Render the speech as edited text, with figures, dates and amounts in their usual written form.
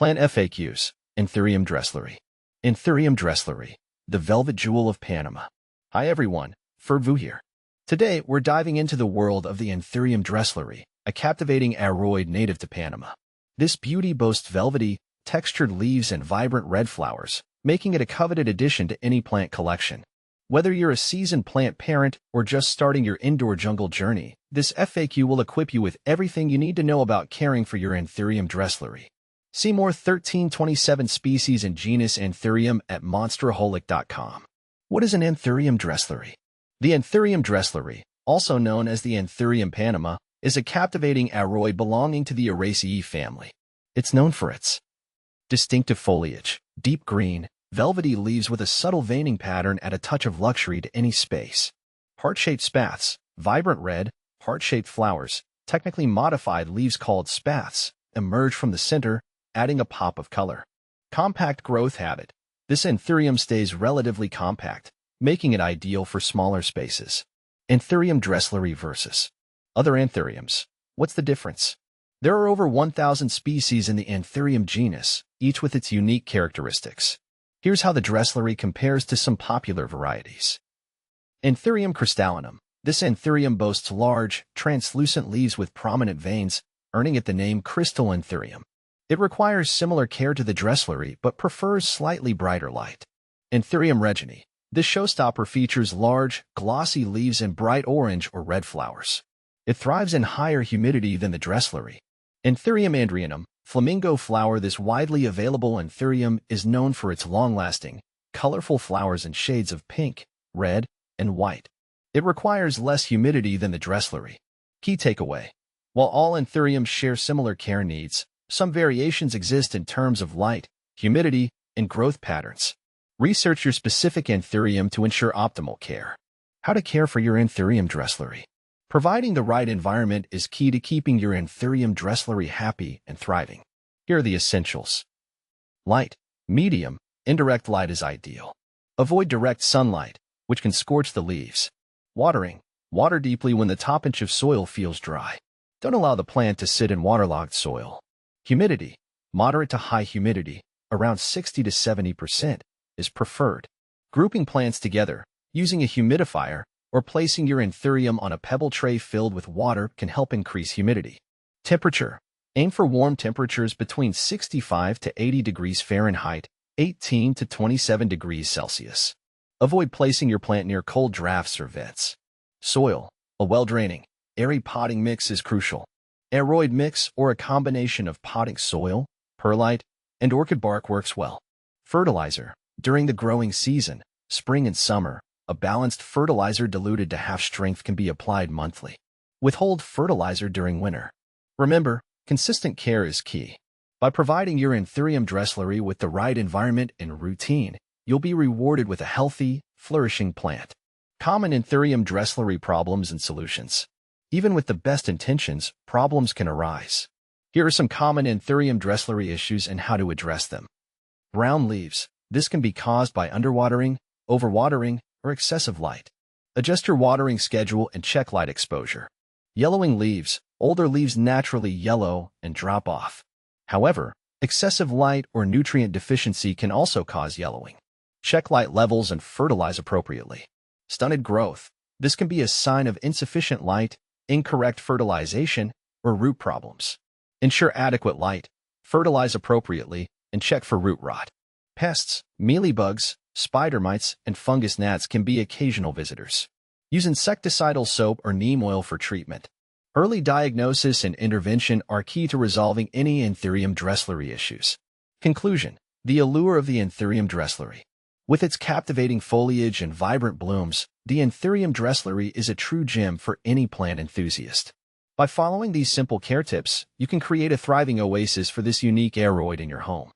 Plant FAQs. Anthurium Dressleri. Anthurium Dressleri, the velvet jewel of Panama. Hi everyone, Fervu here. Today, we're diving into the world of the Anthurium Dressleri, a captivating aroid native to Panama. This beauty boasts velvety, textured leaves and vibrant red flowers, making it a coveted addition to any plant collection. Whether you're a seasoned plant parent or just starting your indoor jungle journey, this FAQ will equip you with everything you need to know about caring for your Anthurium Dressleri. See more 1327 species and genus Anthurium at monsteraholic.com. What is an Anthurium Dressleri? The Anthurium Dressleri, also known as the Anthurium Panama, is a captivating aroid belonging to the Araceae family. It's known for its distinctive foliage, deep green, velvety leaves with a subtle veining pattern add a touch of luxury to any space. Heart-shaped spathes, vibrant red, heart-shaped flowers, technically modified leaves called spathes, emerge from the center, adding a pop of color. Compact growth habit. This Anthurium stays relatively compact, making it ideal for smaller spaces. Anthurium Dressleri versus other Anthuriums. What's the difference? There are over 1,000 species in the Anthurium genus, each with its unique characteristics. Here's how the Dressleri compares to some popular varieties. Anthurium crystallinum. This Anthurium boasts large, translucent leaves with prominent veins, earning it the name crystal Anthurium. It requires similar care to the Dressleri but prefers slightly brighter light. Anthurium reginae. This showstopper features large, glossy leaves and bright orange or red flowers. It thrives in higher humidity than the Dressleri. Anthurium andrianum. Flamingo flower. This widely available Anthurium is known for its long-lasting, colorful flowers in shades of pink, red, and white. It requires less humidity than the Dressleri. Key takeaway. While all Anthuriums share similar care needs, some variations exist in terms of light, humidity, and growth patterns. Research your specific Anthurium to ensure optimal care. How to care for your Anthurium Dressleri. Providing the right environment is key to keeping your Anthurium Dressleri happy and thriving. Here are the essentials. Light. Medium, indirect light is ideal. Avoid direct sunlight, which can scorch the leaves. Watering. Water deeply when the top inch of soil feels dry. Don't allow the plant to sit in waterlogged soil. Humidity. Moderate to high humidity, around 60 to 70%, is preferred. Grouping plants together, using a humidifier, or placing your Anthurium on a pebble tray filled with water can help increase humidity. Temperature. Aim for warm temperatures between 65 to 80 degrees Fahrenheit, 18 to 27 degrees Celsius. Avoid placing your plant near cold drafts or vents. Soil. A well-draining, airy potting mix is crucial. Aroid mix or a combination of potting soil, perlite, and orchid bark works well. Fertilizer. During the growing season, spring and summer, a balanced fertilizer diluted to half strength can be applied monthly. Withhold fertilizer during winter. Remember, consistent care is key. By providing your Anthurium Dressleri with the right environment and routine, you'll be rewarded with a healthy, flourishing plant. Common Anthurium Dressleri problems and solutions. Even with the best intentions, problems can arise. Here are some common Anthurium Dressleri issues and how to address them. Brown leaves. This can be caused by underwatering, overwatering, or excessive light. Adjust your watering schedule and check light exposure. Yellowing leaves. Older leaves naturally yellow and drop off. However, excessive light or nutrient deficiency can also cause yellowing. Check light levels and fertilize appropriately. Stunted growth. This can be a sign of insufficient light, incorrect fertilization, or root problems. Ensure adequate light, fertilize appropriately, and check for root rot. Pests. Mealybugs, spider mites, and fungus gnats can be occasional visitors. Use insecticidal soap or neem oil for treatment. Early diagnosis and intervention are key to resolving any Anthurium Dressleri issues. Conclusion. The allure of the Anthurium Dressleri. With its captivating foliage and vibrant blooms, the Anthurium Dressleri is a true gem for any plant enthusiast. By following these simple care tips, you can create a thriving oasis for this unique aroid in your home.